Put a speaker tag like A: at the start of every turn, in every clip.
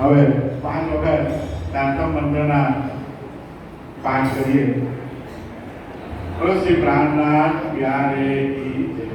A: હવે 5 વખત દાંતમ મંત્રના પાઠ કરીએ. બોલો શ્રી પ્રાણનાથ પ્યારે કી જય.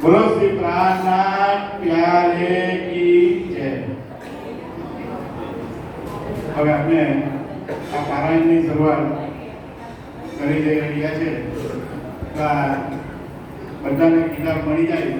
A: બોલો શ્રી પ્રાણનાથ પ્યારે કી જય. હવે આપણે આ પારાયણની શરૂઆત કરી જઈ રહ્યા છે. બધાને કિતાબ મળી જાય.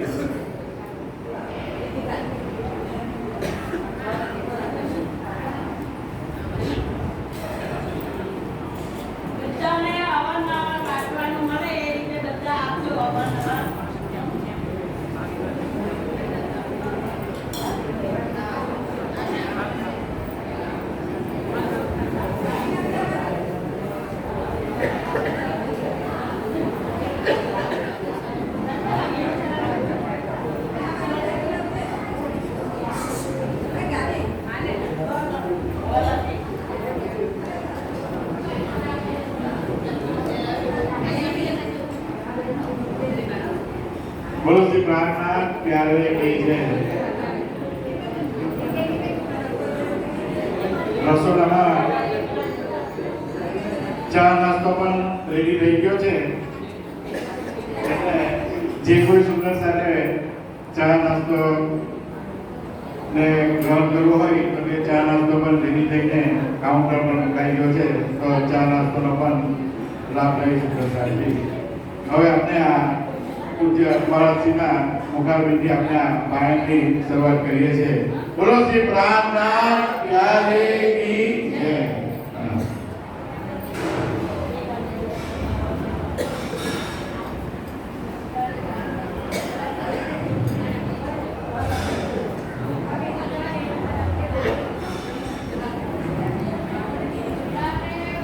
A: બોલો શ્રી પ્રાણનાથ પ્યારે કી જય. રસોડામાં ચા નાસ્તો પણ રેડી થઈ ગયો છે. એટલે જે કોઈ સુંદર સાથે ચા નાસ્તો ને ગ્રહણ કરવો હોય તો તે ચા નાસ્તો પણ રેડી થઈને કાઉન્ટર પર મુકાઈ ગયો છે. તો ચા નાસ્તોનો પણ લાભ લઈ સુંદર સાથે. હવે આપણે આ પૂજ્ય મહારાજશ્રીના મુખારબિંદથી આપણે આ પારાયણની શરૂઆત કરીએ છીએ. બોલો શ્રી પ્રાણનાથ પ્યારે કી જય.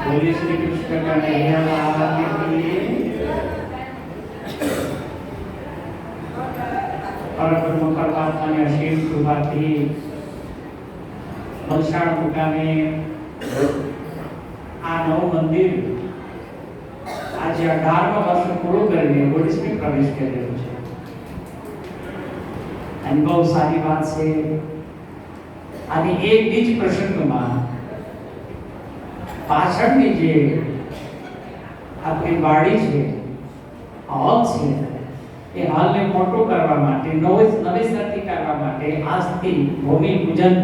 B: बोलिए श्री कृष्ण कन्हैया लाल की परब्रह्म परमात्मा ने असीम कृपाથી વલસાડ મુકામે આ નવું મંદિર આજે 18મા વર્ષ પૂરું કરીને 19મી પ્રવેશ કર્યો છે. અને બહુ સારી વાત છે. અને એક બીજ પ્રસંગમાં પાછળની જે આપણી વાડી છે, હોલ છે, એ હાલને મોટો કરવા માટે નવેસરથી કરવા માટે આજથી ભૂમિ પૂજન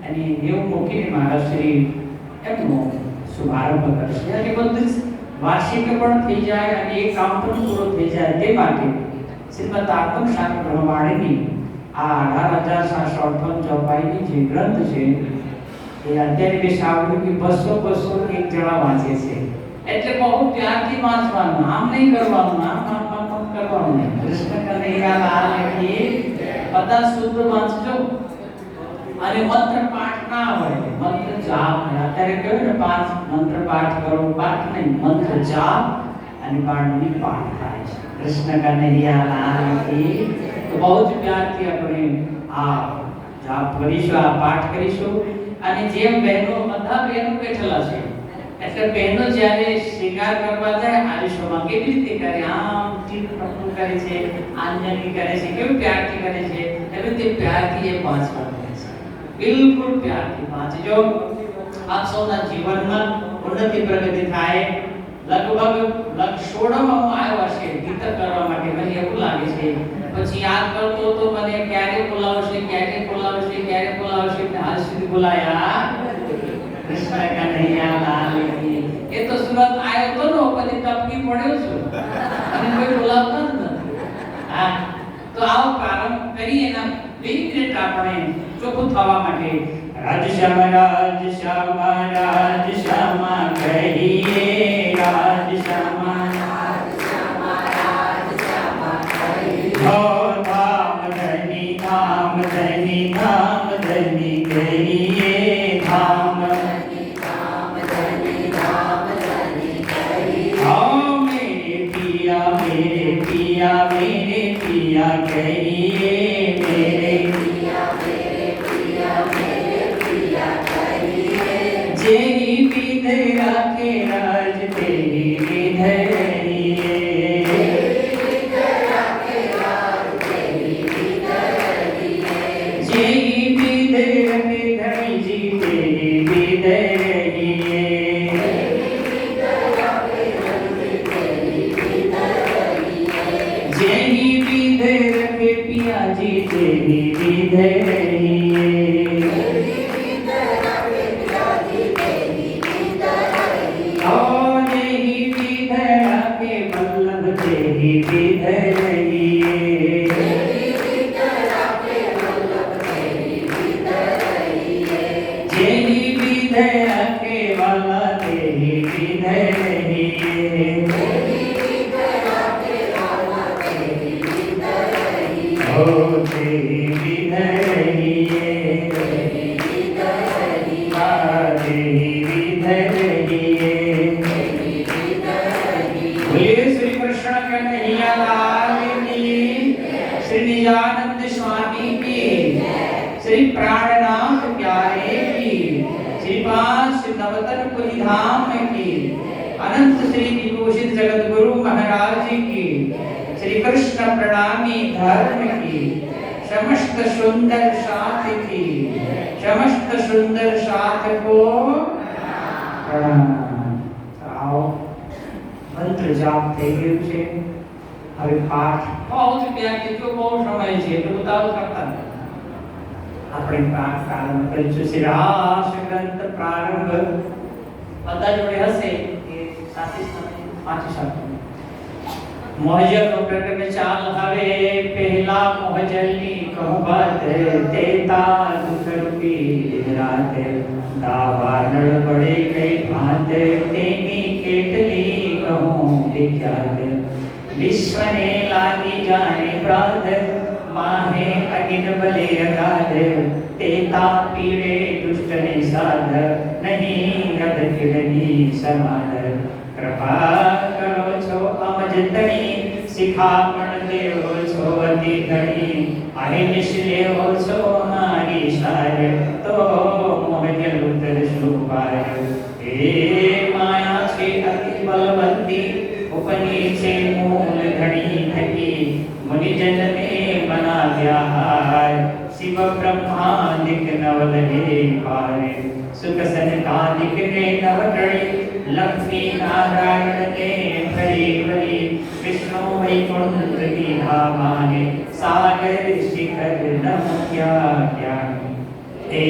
B: અને એવું મૂકીને મહારાજશ્રી એમનો શુભારંભ કરશે. અને બધું વાર્ષિક પણ થઈ જાય અને એ કામ પણ પૂરો થઈ જાય તે માટે શ્રીમદ આગમ શાસ્ત્ર બ્રહ્મવાણીની આ 18,758 ચોપાઈની જે ગ્રંથ છે એ અત્યારે મેં સાંભળ્યું કે 200 એક જણા વાંચે છે. એટલે બહુ પ્યારથી વાંચવાનું, નામ નહીં કરવાનું, નામ કરવાનું નહીં. કૃષ્ણ કનૈયા લાલ કી બધા શુદ્ધ વાંચજો. અને મંત્ર પાઠ ના હોય, મંત્ર જાપ. અત્યારે કહ્યું ને 5 મંત્ર પાઠ કરો, પાઠ નહીં, મંત્ર જાપ અને વાણી પાઠ થાય છે. કૃષ્ણ કનૈયા લાલ કી. તો બહુ જ પ્યારથી આપણે આ જાપ કરીશું, આ પાઠ કરીશું. અને જેમ બહેનો, બધા બહેનો બેઠેલા છે, એટલે બહેનો જ્યારે શૃંગાર કરવા જાય આયુષ્યમાં કેવી રીતે કરે, આમ ટીપ ટપનું કરે છે, આંજની કરે છે, કેવું પ્યારથી કરે છે, એવી રીતે પ્યારથી એ વાંચવાનું છે. બિલકુલ પ્યારથી વાંચજો. આપ સૌના જીવનમાં ઉન્નતિ પ્રગતિ થાય. લગભગ 16માં હું આવ્યો હશે ગીત કરવા માટે, મને એવું લાગે છે. પછી યાદ કરતો તો મને ક્યારે બોલાવશે, ક્યારે બોલાવશે, ક્યારે બોલાવશે, હાલ સુધી બોલાયા કૃષ્ણ કનૈયા લાલ કી. એ તો સુરત આવ્યો તો નો, પછી ટપકી પડ્યો છું અને કોઈ બોલાવતા જ નથી. હા, તો આવો પ્રારંભ કરીએ ને 2 મિનિટ આપણે ચોખ્ખું થવા માટે રાજ શ્યામા કહીએ, રાજ શ્યામા હો ધામ ધની કહીએ, ધામ मेरे पिया कहिए, मेरे जेही विध राखे राज तेरी विध रहिए, जेही विध रखे धनी जी तेरी विध रहिए, जेही विध रखे पिया जी तेरी विध रहिए, और जेही विध रखे वल्लभ तेरी विध रहिए, जेही विध रखे वाला तेरी विध रहिए, हो तेरी विध रहिए, तेरी विध रहिए. बोलिए श्री कृष्ण कन्हैया लाल की, श्री निजानंद स्वामी की, श्री प्राणनाथ प्यारे की, श्रीपाद श्री नवतनपुरी धाम की, अनंत श्री विभूषित जगत गुरु महाराज की, श्री कृष्ण प्रणामी धर्म की, समस्त सुंदर साथ की, समस्त सुंदर साथ को प्रणाम. आओ મંત્ર જાપ થઈ ગયું છે. હવે પાઠ બહુ જ પ્યારથી, જો બહુ સમય છે એટલે ઉતાવળ કરતા નથી. આપણે પાઠ પ્રારંભ કરીશું. શ્રી રાસ ગ્રંથ પ્રારંભ બધા જોડે હશે એ સાથે સાથે મોહજલ પ્રગટ ચાલ હવે પહેલા મોહજલની કહબત તેતા દુખ રૂપી રાત દાવાનળ પડી ગઈ ભાત તેની કેટલી કહું વિખ્યાત વિશ્વને લાગી જાણે પ્રાત માહે અગિન બલે અગાધ તેતા પીડે દુષ્ટને સાધ નહીં રદ કિડની સમાધ कृपा करो छो अमज तणी शिखामण देव छो अति धणी अहिनिश लेव छो मारी सार तो मोहजल उतर शुपार हे माया छे अति बलवंती उपनी छे मूल धणी थकी मुनिजन ने बना व्याहार शिव ब्रह्मादिक नवलहे पार सुख सनकादिक ने नवकड़ी लक्ष्मी नारायण ने भरी भरी विष्णु वैकुंठ की धामाने सागर शिखर नम क्या क्या ते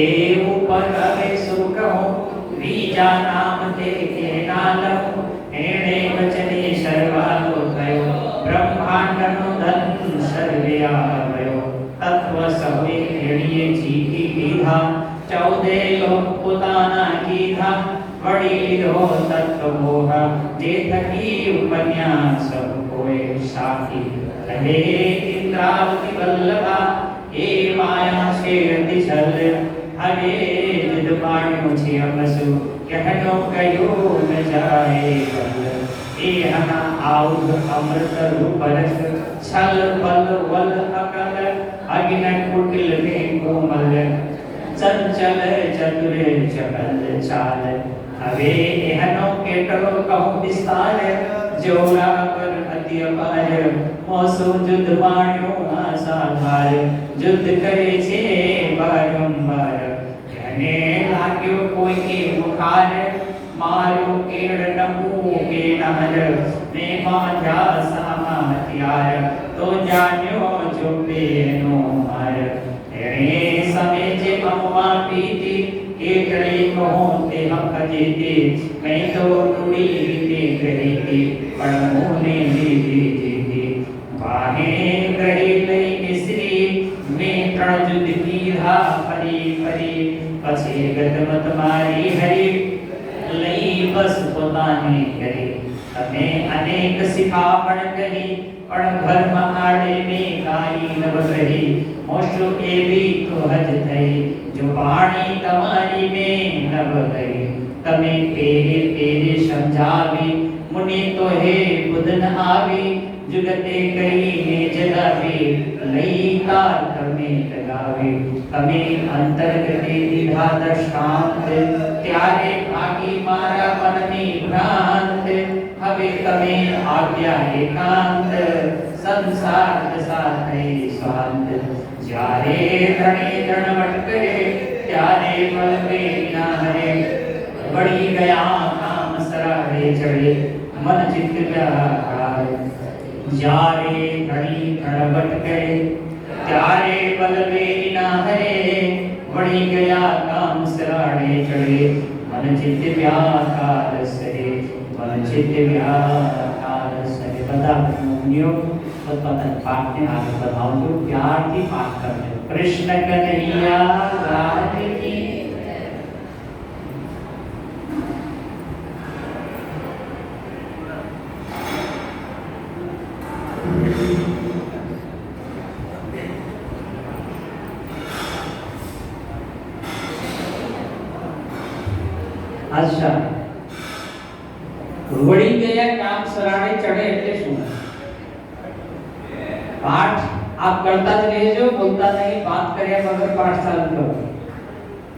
B: ऊपर अवे सुकहूँ बीजा नाम ते के नालहूँ एणे वचने सर्वालो थयो ब्रह्मांड नो धन सर्वे आवयो तत्व सवे एणिये जीती लीधा 14 लोक पोताना कीधा વળી લીધો તત્વમોહ જે થકી ઉપન્યાસ કોઈ સાખી રહે ઇન્દ્રાવતી વલ્લભા એ માયા છે દિશલ હવે જુદ પાણ્યો છે અમસુ કહેનો કયો ન જાય વલ્લ એ હના આઉધ અમૃત રૂપરસ છલ પલ વલ અકલ અગ્ન કુટિલ મે કોમલ ચંચલ ચતુર ચપલ ચાલ હવે એહનો કેટલો કહું વિસ્તાર જોરા પર અતિ અપાર મોસો જુદ માણ્યો આસાધાર જુદ કરે છે બારંબાર એને લાગ્યો કોઈ કે બુખાર મારો કેડ નમો કે નહર ને બાંધ્યા સામા હથિયાર તો જાણ્યો ચુપેનો હાર એણે સમે જે અમવા પીતી એકડી કહો તે હક જીતી મેં તો રૂડી રીતે કરી હતી પણ મોને લીધી જીતી વાહે કરી લઈ મિશ્રી મેં ત્રણ જુદ કીધા ફરી ફરી પછી ગદમત મારી હરી લઈ બસ પોતાની કરી તમે અનેક શિખામણ કરી પણ ઘરમાં આડે ને કાઈ નવ કરી મોશો એવી તો હજ થઈ જો પાણી તમારી ને નવ ગઈ તમે પેરે પેરે સમજાવી મુનિ તો હે બુધન આવી જુગતે કરીને જગાવી લઈ તાર તમે લગાવી તમે અંતર્ગતે દીધા દર્શાંત ત્યારે ભાગી મારા મનની ભ્રાંત હવે તમે આવ્યા એકાંત સંસાર દશા થઈ શાંત જ્યારે ધણે ધણવટ કરે ત્યારે મળવે ના હરે વળી ગયા કામ સરારે ચડે મન ચિત્ત વ્યાપાર જ્યારે ધણી ધણવટ કરે ત્યારે બલવે ના હરે વળી ગયા કામ સરારે ચડે મન ચિત્ત વ્યાપાર સરે મન ચિત્ત વ્યાપાર સરે બધા મુનિઓ પોતાના પાઠને આગળ વધાવજો પ્યારથી પાઠ કરજો કૃષ્ણ કનૈયા લાલ કી अच्छा વળી ગયા કામ સરાણે ચડે એટલે શું પાઠ આપ કરતા જ રહેજો બોલતા નહીં વાત કર્યા વગર પાઠ ચાલુ કરો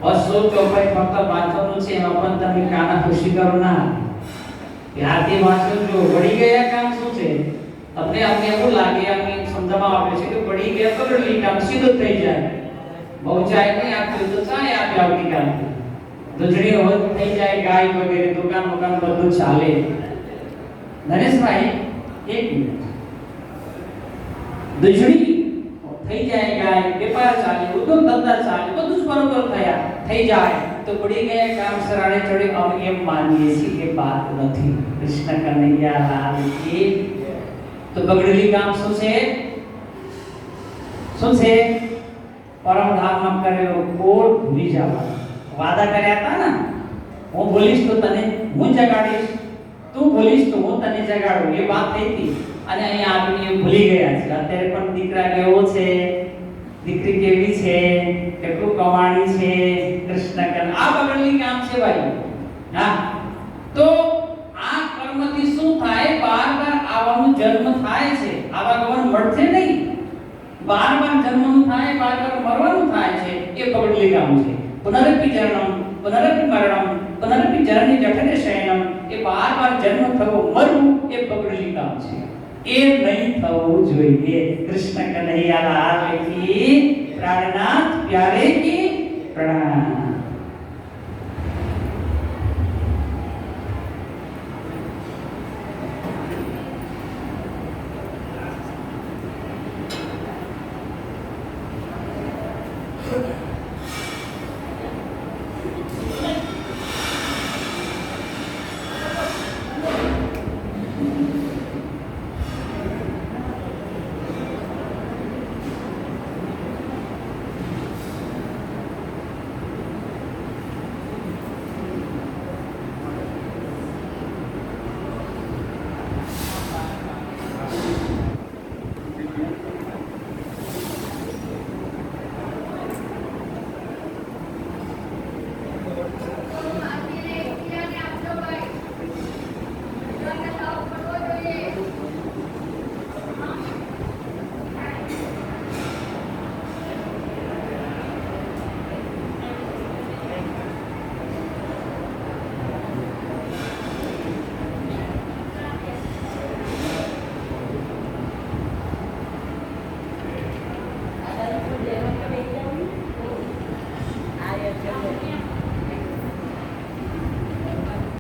B: બસો ચોપાઈ ફક્ત વાંચવાનું છે એમાં પણ તમે કાના ખુશી કરો ના ત્યારથી વાંચો જો વળી ગયા કામ શું છે તમને અમને એવું લાગે અમને સમજવામાં આવે છે કે વળી ગયા તો વળી કામ સીધું થઈ જાય બહુ ચાય નહીં આપ્યું તો ચાય આપી આવતી કામ દૂધણી હોત થઈ જાય ગાય વગેરે દુકાન મકાન બધું ચાલે નરેશભાઈ એક મિનિટ દૂધણી થઈ જાય ગાય વેપાર ચાલે ઉદ્યોગ ધંધા ચાલે બધું જ બરોબર થયા થઈ જાય તો પડી ગયા કામ સરાણે ચડે અમે એમ માનીએ છીએ કે વાત નથી કૃષ્ણ કનૈયા લાલ કી તો બગડેલી કામ શું છે પરમધામમાં કરેલો કોડ ભૂલી જવાનો વાદા કર્યા હતા ને હું બોલીશ તો તને હું જગાડીશ તું બોલીશ તો હું તને જગાડું એ વાત થઈ હતી અને અહીંયા આવીને ભૂલી ગયા છે અત્યારે પણ દીકરા કેવો છે દીકરી કેવી છે કેટલું કમાણી છે કૃષ્ણ કન આ બગડેલી કામ છે ભાઈ હા તો આ કર્મથી શું થાય બાર આવવાનું જન્મ થાય છે આવા ગવન મળશે નહીં બાર જન્મનું થાય બાર મરવાનું થાય છે એ બગડેલી કામ છે પુનરપી જનનમ પુનરપી મરણમ પુનરપી જનની જઠરે શયનમ એ બાર જન્મ થવો મરવું એ બગડેલી કામ છે એ નહીં થવું જોઈએ કૃષ્ણ કનૈયા લાલ કી પ્રાર્થના